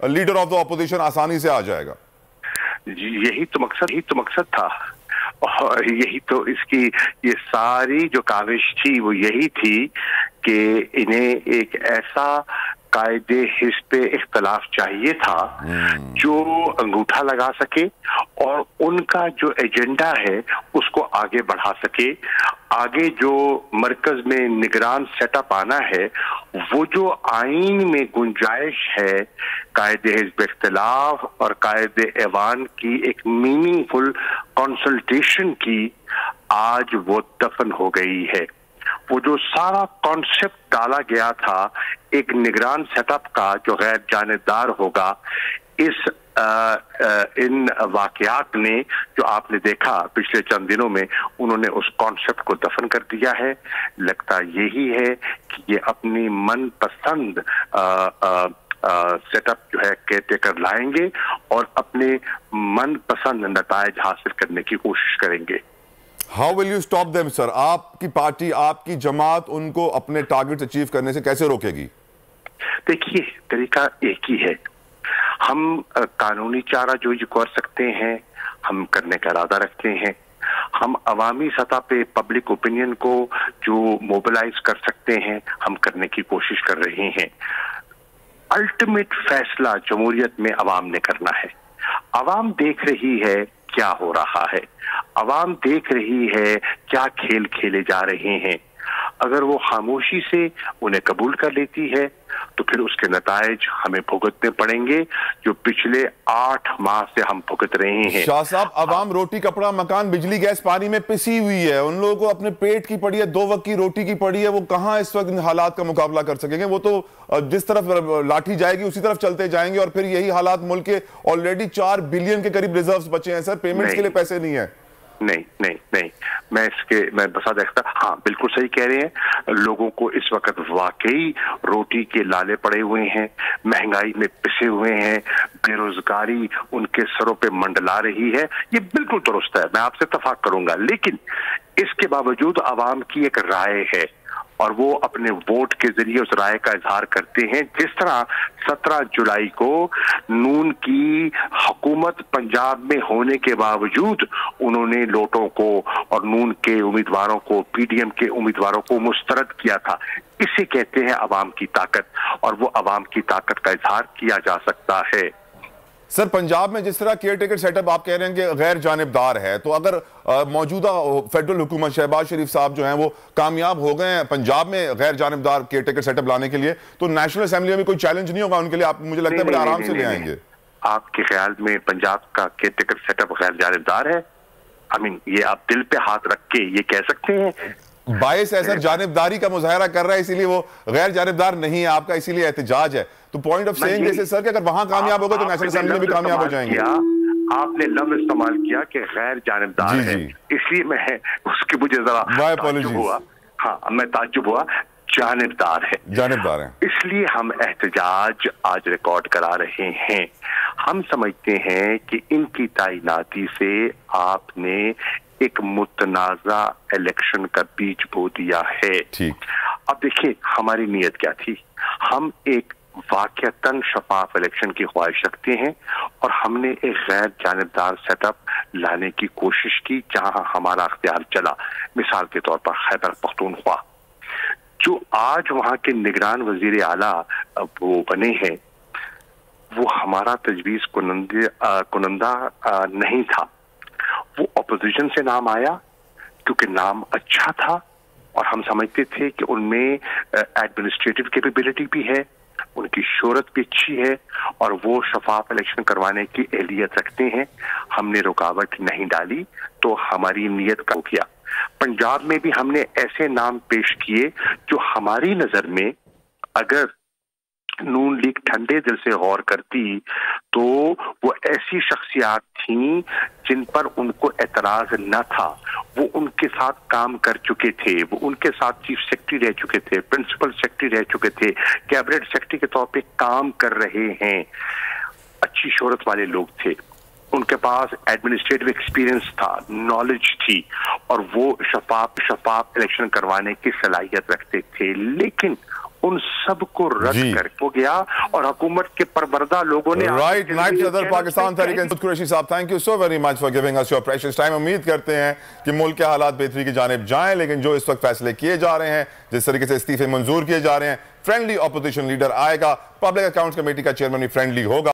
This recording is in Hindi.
लीडर ऑफ द ऑपोजिशन आसानी से आ जाएगा। यही तो मकसद था, और यही तो इसकी ये सारी जो काविश थी वो यही थी कि इन्हें एक ऐसा कायदे हिस्ब इख्तलाफ चाहिए था जो अंगूठा लगा सके और उनका जो एजेंडा है उसको आगे बढ़ा सके। आगे जो मरकज में निगरान सेटअप आना है, वो जो आईन में गुंजाइश है कायदे हिस्ब इख्तलाफ और कायदे ऐवान की एक मीनिंगफुल कंसल्टेशन की, आज वो दफन हो गई है। वो जो सारा कॉन्सेप्ट डाला गया था एक निगरान सेटअप का जो गैर जानिबदार होगा, इन वाकयात ने जो आपने देखा पिछले चंद दिनों में, उन्होंने उस कॉन्सेप्ट को दफन कर दिया है। लगता यही है कि ये अपनी मनपसंद सेटअप जो है केयरटेकर लाएंगे और अपने मनपसंद नतायज हासिल करने की कोशिश करेंगे। How will you stop them sir? आपकी पार्टी, आपकी जमात उनको अपने टारगेट अचीव करने से कैसे रोकेगी? देखिए, तरीका एक ही है। हम कानूनी चारा जो कर सकते हैं हम करने का इरादा रखते हैं। हम अवामी सतह पे पब्लिक ओपिनियन को जो मोबिलाइज कर सकते हैं हम करने की कोशिश कर रहे हैं। अल्टीमेट फैसला जमहूरियत में अवाम ने करना है। अवाम देख रही है क्या हो रहा है, अवाम देख रही है क्या खेल खेले जा रहे हैं। अगर वो खामोशी से उन्हें कबूल कर लेती है तो फिर उसके नतायज हमें भुगतने पड़ेंगे जो पिछले 8 माह से हम भुगत रहे हैं। शाह साहब, अवाम रोटी कपड़ा मकान बिजली गैस पानी में पिसी हुई है। उन लोगों को अपने पेट की पड़ी है, 2 वक्त की रोटी की पड़ी है। वो कहां इस वक्त हालात का मुकाबला कर सकेंगे? वो तो जिस तरफ लाठी जाएगी उसी तरफ चलते जाएंगे और फिर यही हालात मुल्क के ऑलरेडी 4 बिलियन के करीब रिजर्व्स बचे हैं सर। पेमेंट्स के लिए पैसे नहीं है। नहीं, मैं बता देखता। हाँ, बिल्कुल सही कह रहे हैं। लोगों को इस वक्त वाकई रोटी के लाले पड़े हुए हैं, महंगाई में पिसे हुए हैं, बेरोजगारी उनके सरों पे मंडला रही है। ये बिल्कुल दुरुस्त है, मैं आपसे इत्तेफाक करूंगा। लेकिन इसके बावजूद आवाम की एक राय है और वो अपने वोट के जरिए उस राय का इजहार करते हैं। जिस तरह 17 जुलाई को नून की हुकूमत पंजाब में होने के बावजूद उन्होंने लोटों को और नून के उम्मीदवारों को, पीडीएम के उम्मीदवारों को मुस्तरद किया था। इसे कहते हैं अवाम की ताकत, और वो अवाम की ताकत का इजहार किया जा सकता है। सर, पंजाब में जिस तरह केयर टेकर सेटअप आप कह रहे हैं कि गैर जानिबदार है, तो अगर मौजूदा फेडरल हुकूमत शहबाज शरीफ साहब जो हैं वो कामयाब हो गए हैं पंजाब में गैर जानिबदार केयर टेकर सेटअप लाने के लिए, तो नेशनल असेंबली में कोई चैलेंज नहीं होगा उनके लिए? आप, मुझे लगता है बड़े आराम से ले आएंगे। आपके ख्याल में पंजाब का केयर टेकर सेटअप गैर जानिबदार है? ये आप दिल पे हाथ रख के ये कह सकते हैं? बायस है सर, जानिबदारी का मुजाहरा कर रहा है, इसीलिए वो गैर जानिबदार नहीं है। आपका इसीलिए एहतजाज है। तो पॉइंट ऑफ सेइंग जैसे सर कि अगर वहां कामयाब होगा तो नेशनल असेंबली में भी कामयाब हो जाएंगे। आपने लफ्ज इस्तेमाल किया कि गैर जानिबदार है, इसलिए मैं उसकी मुझे जरा ताज्जुब हुआ। हाँ, मैं ताज्जुब हुआ। जानिबदार है, इसलिए हम एहतजाज आज रिकॉर्ड करा रहे हैं। हम समझते हैं कि इनकी तैनाती से आपने एक मुतनाज़ा इलेक्शन का बीज बो दिया है। ठीक। अब देखिए हमारी नीयत क्या थी। हम एक वाकयातन शफाफ इलेक्शन की ख्वाहिश रखते हैं और हमने एक गैर जानिबदार सेटअप लाने की कोशिश की जहां हमारा अख्तियार चला। मिसाल के तौर पर खैबर पख्तूनख्वा, जो आज वहां के निगरान वजीर आला वो बने हैं, वो हमारा तजवीज़ कुनंदा नहीं था। वो अपोजिशन से नाम आया क्योंकि नाम अच्छा था और हम समझते थे कि उनमें एडमिनिस्ट्रेटिव कैपेबिलिटी भी है, उनकी शोहरत भी अच्छी है और वो शफाफ इलेक्शन करवाने की एहलियत रखते हैं। हमने रुकावट नहीं डाली तो हमारी नीयत का किया। पंजाब में भी हमने ऐसे नाम पेश किए जो हमारी नजर में अगर नून लीग ठंडे दिल से गौर करती तो वो ऐसी शख्सियात थीं जिन पर उनको एतराज न था। वो उनके साथ काम कर चुके थे, वो उनके साथ चीफ सेक्रेटरी रह चुके थे, प्रिंसिपल सेक्रेटरी रह चुके थे, कैबिनेट सेक्रेटरी के तौर पे काम कर रहे हैं। अच्छी शोहरत वाले लोग थे, उनके पास एडमिनिस्ट्रेटिव एक्सपीरियंस था, नॉलेज थी और वो शफाफ इलेक्शन करवाने की सलाहियत रखते थे। लेकिन उन सबको रद्द कर हो गया और हुकूमत के परवरदा लोगों ने राइट। नायब सदर पाकिस्तान तहरीक कुरैशी साहब, thank you so very much for giving us your precious time. उम्मीद करते हैं कि मुल्क के हालात बेहतरी की जानिब जाएं, लेकिन जो इस वक्त फैसले किए जा रहे हैं, जिस तरीके से इस्तीफे मंजूर किए जा रहे हैं, फ्रेंडली ऑपोजिशन लीडर आएगा, पब्लिक अकाउंट्स कमेटी का चेयरमैन भी फ्रेंडली होगा।